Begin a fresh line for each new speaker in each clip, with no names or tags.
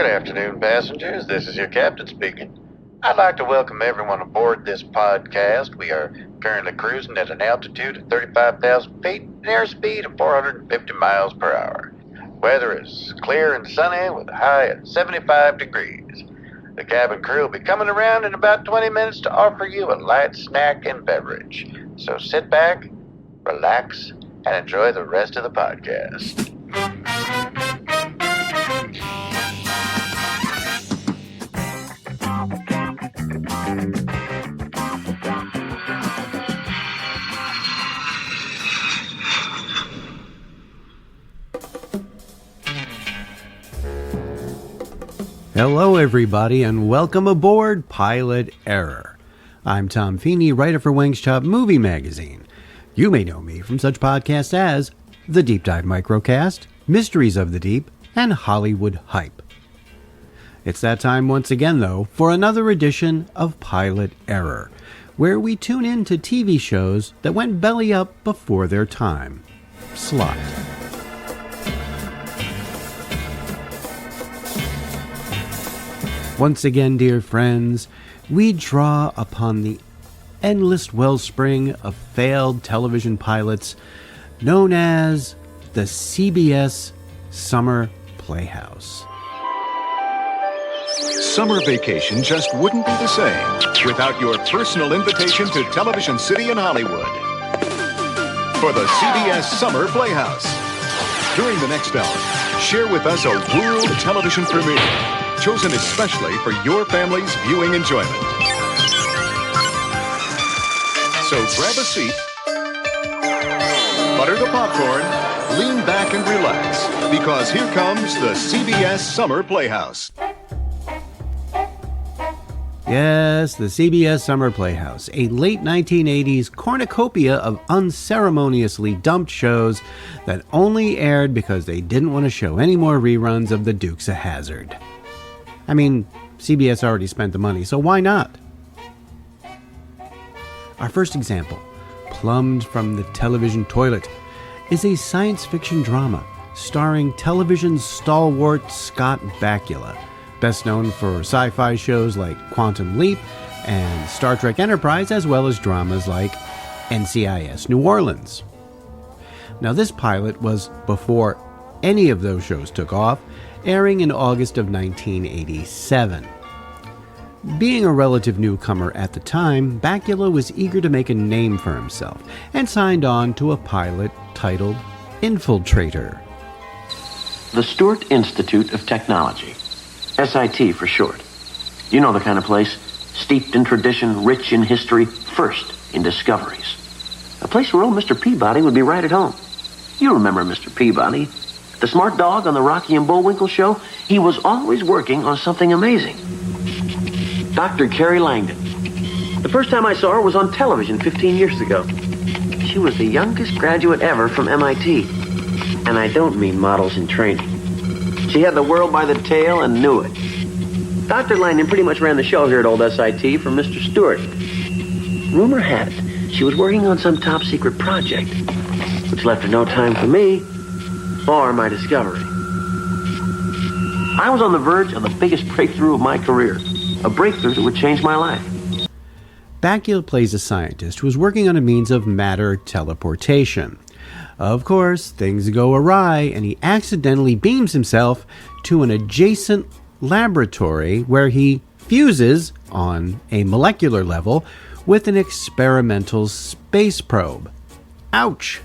Good afternoon, passengers. This is your captain speaking. I'd like to welcome everyone aboard this podcast. We are currently cruising at an altitude of 35,000 feet and airspeed of 450 miles per hour. Weather is clear and sunny with a high at 75 degrees. The cabin crew will be coming around in about 20 minutes to offer you a light snack and beverage. So sit back, relax, and enjoy the rest of the podcast.
Hello everybody and welcome aboard Pilot Error. I'm Tom Feeney, writer for Wang's Chop Movie Magazine. You may know me from such podcasts as The Deep Dive Microcast, Mysteries of the Deep, and Hollywood Hype. It's that time once again though for another edition of Pilot Error, where we tune in to TV shows that went belly up before their time. Slot. Once again, dear friends, we draw upon the endless wellspring of failed television pilots known as the CBS Summer Playhouse.
Summer vacation just wouldn't be the same without your personal invitation to Television City in Hollywood for the CBS Summer Playhouse. During the next hour, share with us a world television premiere chosen especially for your family's viewing enjoyment. So grab a seat, butter the popcorn, lean back and relax, because here comes the CBS Summer Playhouse.
Yes, the CBS Summer Playhouse, a late 1980s cornucopia of unceremoniously dumped shows that only aired because they didn't want to show any more reruns of The Dukes of Hazzard. I mean, CBS already spent the money, so why not? Our first example, plumbed from the television toilet, is a science fiction drama starring television's stalwart Scott Bakula, best known for sci-fi shows like Quantum Leap and Star Trek Enterprise, as well as dramas like NCIS New Orleans. Now, this pilot was before any of those shows took off, airing in August of 1987. Being a relative newcomer at the time, Bakula was eager to make a name for himself and signed on to a pilot titled Infiltrator.
The Stewart Institute of Technology, SIT for short. You know the kind of place, steeped in tradition, rich in history, first in discoveries. A place where old Mr. Peabody would be right at home. You remember Mr. Peabody, the smart dog on the Rocky and Bullwinkle show. He was always working on something amazing. Dr. Carrie Langdon. The first time I saw her was on television 15 years ago. She was the youngest graduate ever from MIT. And I don't mean models in training. She had the world by the tail and knew it. Dr. Langdon pretty much ran the show here at old SIT for Mr. Stewart. Rumor had it she was working on some top-secret project, which left her no time for me or my discovery. I was on the verge of the biggest breakthrough of my career, a breakthrough that would change my life.
Bakula plays a scientist who is working on a means of matter teleportation. Of course, things go awry, and he accidentally beams himself to an adjacent laboratory where he fuses, on a molecular level, with an experimental space probe. Ouch!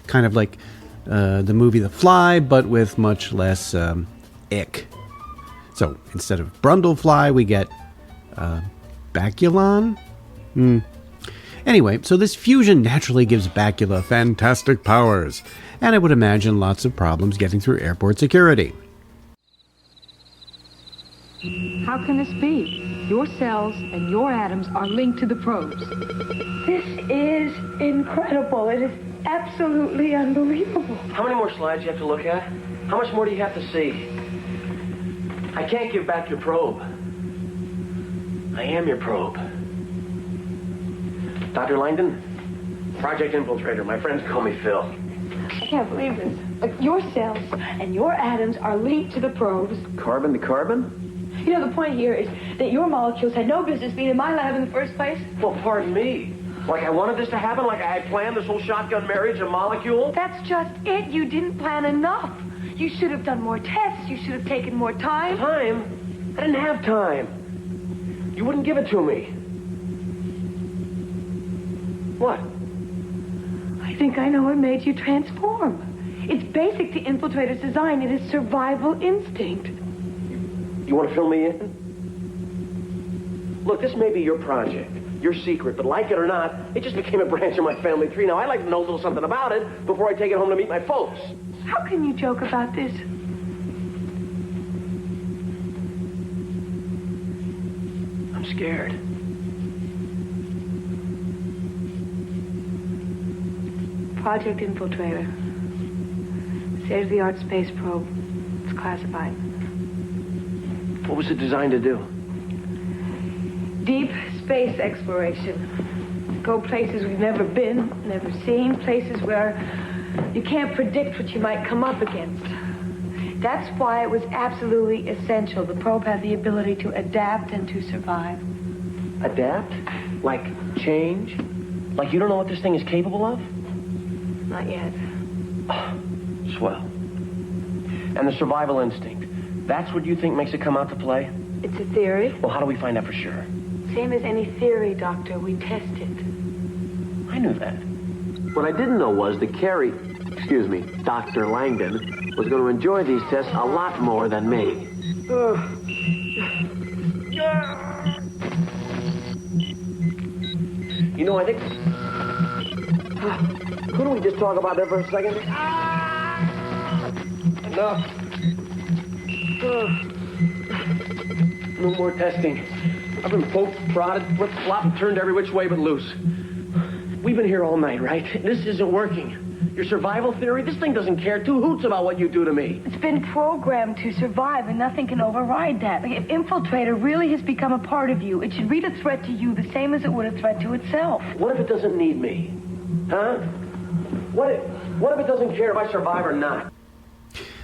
Kind of like the movie The Fly, but with much less ick. So, instead of Brundlefly, we get Bakulon? Anyway, so this fusion naturally gives Bakula fantastic powers, and I would imagine lots of problems getting through airport security.
How can this be? Your cells and your atoms are linked to the probes.
This is incredible. It is absolutely unbelievable.
How many more slides do you have to look at? How much more do you have to see? I can't give back your probe. I am your probe. Dr. Langdon, Project Infiltrator. My friends call me Phil.
I can't believe this. Like, your cells and your atoms are linked to the probes.
Carbon to carbon?
You know, the point here is that your molecules had no business being in my lab in the first place.
Well, pardon me. Like I wanted this to happen? Like I had planned this whole shotgun marriage of molecule?
That's just it. You didn't plan enough. You should have done more tests. You should have taken more time.
Time? I didn't have time. You wouldn't give it to me. What?
I think I know what made you transform. It's basic to Infiltrator's design. It is survival instinct.
You want to fill me in? Look, this may be your project, your secret, but like it or not, it just became a branch of my family tree. Now, I'd like to know a little something about it before I take it home to meet my folks.
How can you joke about this?
I'm scared.
Project Infiltrator. State-of-the-art space probe. It's classified.
What was it designed to do?
Deep space exploration. Go places we've never been, never seen, places where you can't predict what you might come up against. That's why it was absolutely essential. The probe had the ability to adapt and to survive.
Adapt? Like change? Like you don't know what this thing is capable of?
Not yet.
Swell. And the survival instinct. That's what you think makes it come out to play?
It's a theory.
Well, how do we find out for sure?
Same as any theory, Doctor. We test it.
I knew that. What I didn't know was that Dr. Langdon was going to enjoy these tests a lot more than me. You know, I think... couldn't we just talk about that for a second? Enough. No more testing. I've been poked, prodded, flip-flopped, turned every which way but loose. We've been here all night, right? This isn't working. Your survival theory, this thing doesn't care two hoots about what you do to me.
It's been programmed to survive, and nothing can override that. Like, if Infiltrator really has become a part of you, it should read a threat to you the same as it would a threat to itself.
What if it doesn't need me? Huh? What if it doesn't care if I survive or not?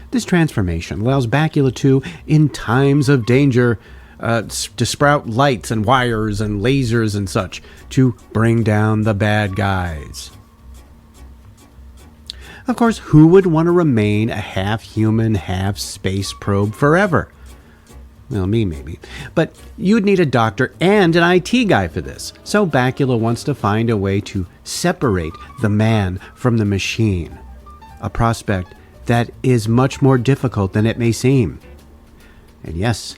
This transformation allows Bakula to, in times of danger, to sprout lights and wires and lasers and such to bring down the bad guys. Of course, who would want to remain a half-human, half-space probe forever? Well, me maybe. But you'd need a doctor and an IT guy for this. So Bakula wants to find a way to separate the man from the machine. A prospect that is much more difficult than it may seem. And yes,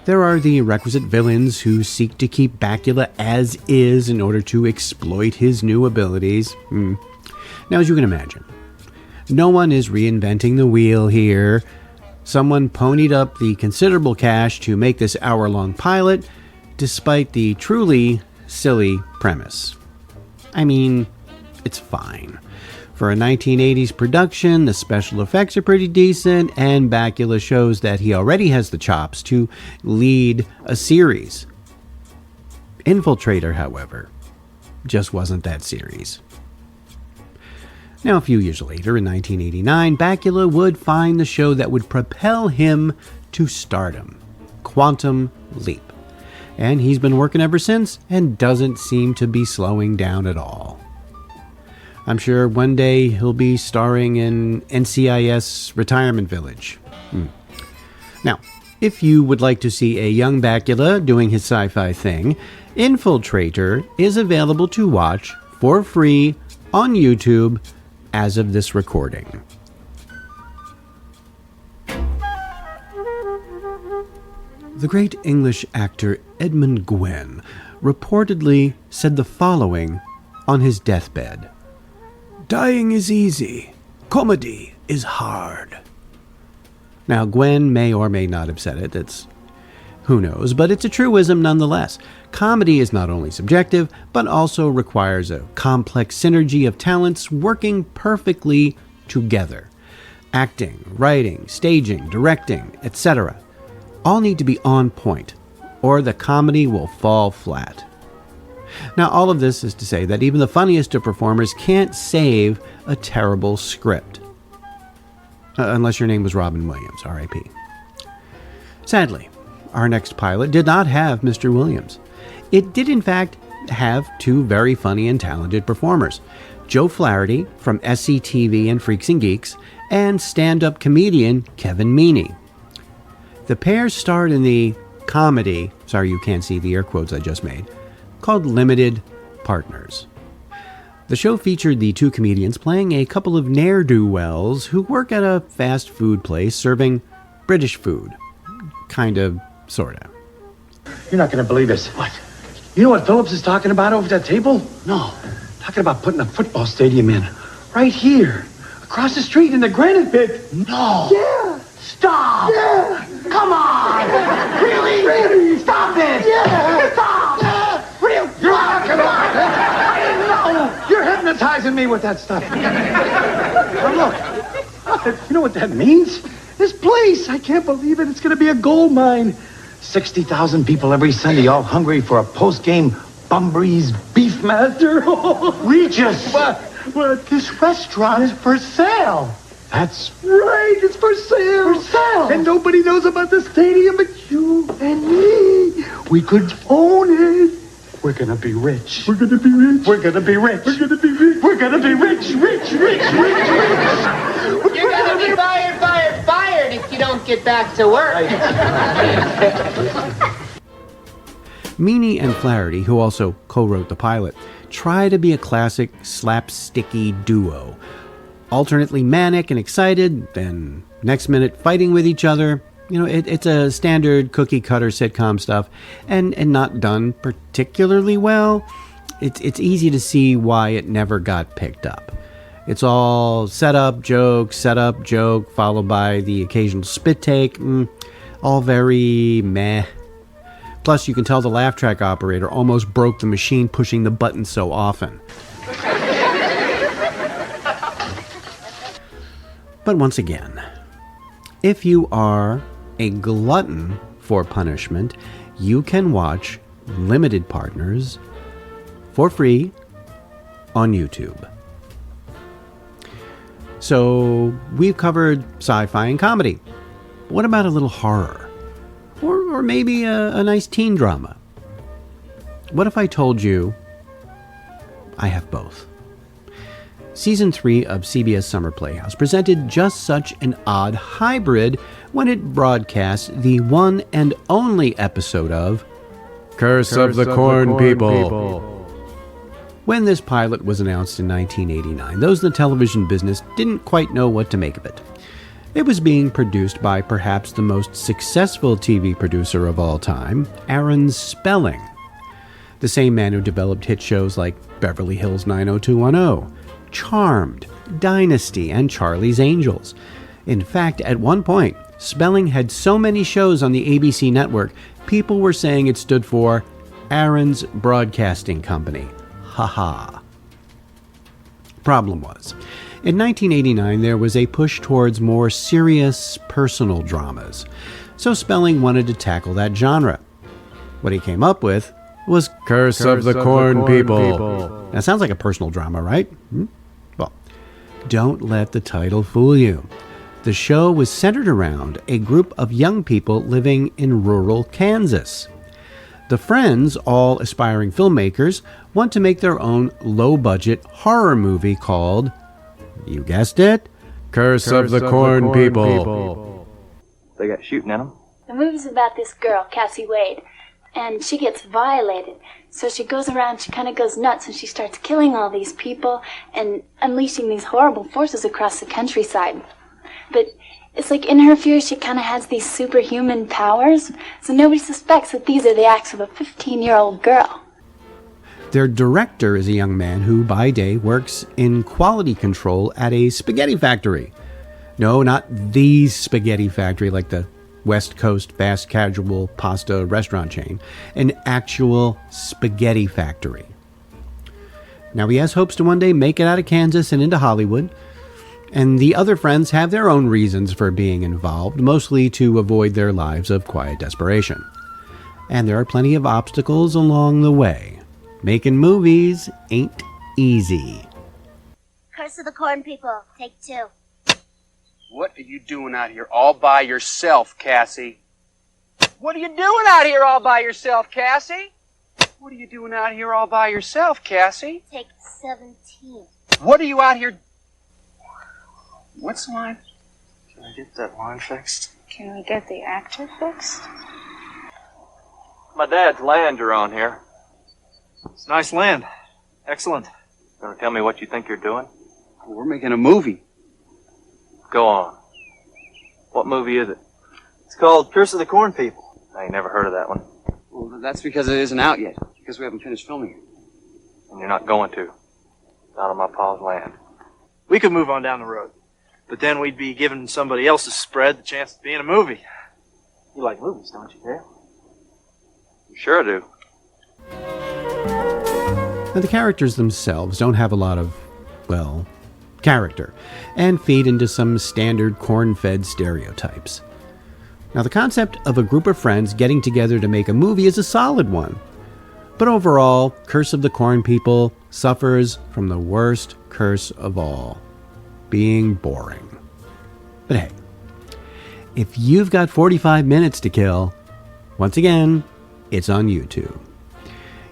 there are the requisite villains who seek to keep Bakula as is in order to exploit his new abilities. Now, as you can imagine, no one is reinventing the wheel here. Someone ponied up the considerable cash to make this hour-long pilot, despite the truly silly premise. I mean, it's fine. For a 1980s production, the special effects are pretty decent, and Bakula shows that he already has the chops to lead a series. Infiltrator, however, just wasn't that series. Now, a few years later, in 1989, Bakula would find the show that would propel him to stardom, Quantum Leap. And he's been working ever since, and doesn't seem to be slowing down at all. I'm sure one day he'll be starring in NCIS Retirement Village. Now, if you would like to see a young Bakula doing his sci-fi thing, Infiltrator is available to watch for free on YouTube as of this recording. The great English actor Edmund Gwenn reportedly said the following on his deathbed: "Dying is easy. Comedy is hard." Now, Gwen may or may not have said it. Who knows? But it's a truism nonetheless. Comedy is not only subjective, but also requires a complex synergy of talents working perfectly together. Acting, writing, staging, directing, etc. all need to be on point, or the comedy will fall flat. Now, all of this is to say that even the funniest of performers can't save a terrible script. unless your name was Robin Williams, R.I.P. Sadly, our next pilot did not have Mr. Williams. It did, in fact, have two very funny and talented performers, Joe Flaherty from SCTV and Freaks and Geeks, and stand-up comedian Kevin Meaney. The pair starred in the comedy, sorry you can't see the air quotes I just made, called Limited Partners. The show featured the two comedians playing a couple of ne'er-do-wells who work at a fast food place serving British food. Kind of, sort of.
You're not going to believe this. What? You know what Phillips is talking about over that table? No. Talking about putting a football stadium in. Right here. Across the street in the granite pit. No. Yeah. Stop. Yeah. Come on. Really? Really? Stop it. Yeah. Stop. Yeah. Real. Come on. I didn't know. You're hypnotizing me with that stuff. Now look. You know what that means? This place, I can't believe it. It's going to be a gold mine. 60,000 people every Sunday, all hungry for a post-game Bunbury's Beefmaster. Regis! What? This restaurant is for sale. That's right, it's for sale. For sale. And nobody knows about the stadium but you and me. We could own it. We're going to be rich. We're going to be rich. We're going to be rich. We're going to be rich. We're going to be rich, rich, rich, rich, rich.
You're going to be fired if you don't get back to work.
Meaney and Flaherty, who also co-wrote the pilot, try to be a classic slapsticky duo. Alternately manic and excited, then next minute fighting with each other. You know, it's a standard cookie-cutter sitcom stuff, and not done particularly well. It's easy to see why it never got picked up. It's all setup, joke, followed by the occasional spit take. All very meh. Plus, you can tell the laugh track operator almost broke the machine pushing the button so often. But once again, if you are a glutton for punishment, you can watch Limited Partners for free on YouTube. So, we've covered sci-fi and comedy. What about a little horror? Or maybe a nice teen drama? What if I told you I have both? Season 3 of CBS Summer Playhouse presented just such an odd hybrid when it broadcast the one and only episode of Curse of the Corn People. When this pilot was announced in 1989, those in the television business didn't quite know what to make of it. It was being produced by perhaps the most successful TV producer of all time, Aaron Spelling, the same man who developed hit shows like Beverly Hills 90210, Charmed, Dynasty, and Charlie's Angels. In fact, at one point, Spelling had so many shows on the ABC network, people were saying it stood for Aaron's Broadcasting Company. Ha-ha. Problem was, in 1989 there was a push towards more serious personal dramas, so Spelling wanted to tackle that genre. What he came up with was Curse of the Corn People. That sounds like a personal drama, right? Well, don't let the title fool you. The show was centered around a group of young people living in rural Kansas. The friends, all aspiring filmmakers, want to make their own low-budget horror movie called, you guessed it, Curse of the Corn People.
They got shooting at them.
The movie's about this girl, Cassie Wade, and she gets violated. So she goes around, she kind of goes nuts, and she starts killing all these people and unleashing these horrible forces across the countryside. But it's like in her fear, she kind of has these superhuman powers, so nobody suspects that these are the acts of a 15-year-old girl.
Their director is a young man who, by day, works in quality control at a spaghetti factory. No, not the spaghetti factory like the West Coast fast casual pasta restaurant chain. An actual spaghetti factory. Now, he has hopes to one day make it out of Kansas and into Hollywood. And the other friends have their own reasons for being involved, mostly to avoid their lives of quiet desperation. And there are plenty of obstacles along the way. Making movies ain't easy.
Curse of the Corn People, take 2.
What are you doing out here all by yourself, Cassie? What are you doing out here all by yourself, Cassie? What are you doing out here all by yourself, Cassie?
Take 17.
What are you out here... What's the line? Can I get that line fixed?
Can we get the actor fixed?
My dad's land you're on here.
It's nice land. Excellent.
Gonna tell me what you think you're doing?
We're making a movie.
Go on. What movie is it?
It's called Curse of the Corn People.
I ain't never heard of that one.
Well, that's because it isn't out yet. Because we haven't finished filming it.
And you're not going to. Not on my pa's land.
We could move on down the road. But then we'd be giving somebody else's spread the chance to be in a movie. You like movies, don't you, Dale?
Sure I do.
Now, the characters themselves don't have a lot of, well, character, and feed into some standard corn-fed stereotypes. Now, the concept of a group of friends getting together to make a movie is a solid one. But overall, Curse of the Corn People suffers from the worst curse of all, being boring. But hey, if you've got 45 minutes to kill, once again, it's on YouTube.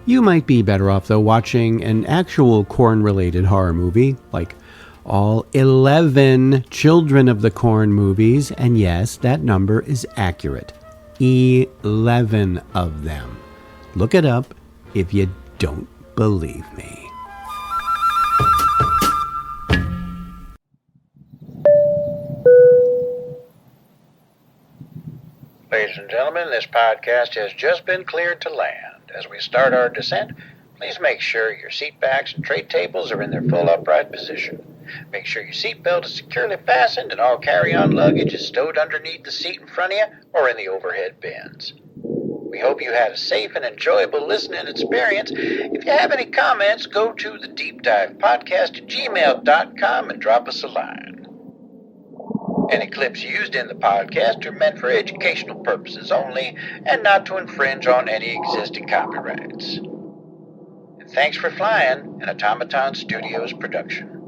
You might be better off, though, watching an actual corn-related horror movie, like all 11 Children of the Corn movies, and yes, that number is accurate. 11 of them. Look it up if you don't believe me.
Ladies and gentlemen, this podcast has just been cleared to land. As we start our descent, please make sure your seat backs and tray tables are in their full upright position. Make sure your seatbelt is securely fastened and all carry-on luggage is stowed underneath the seat in front of you or in the overhead bins. We hope you had a safe and enjoyable listening experience. If you have any comments, go to the deepdivepodcast@gmail.com and drop us a line. Any clips used in the podcast are meant for educational purposes only and not to infringe on any existing copyrights. And thanks for flying, an Automaton Studios production.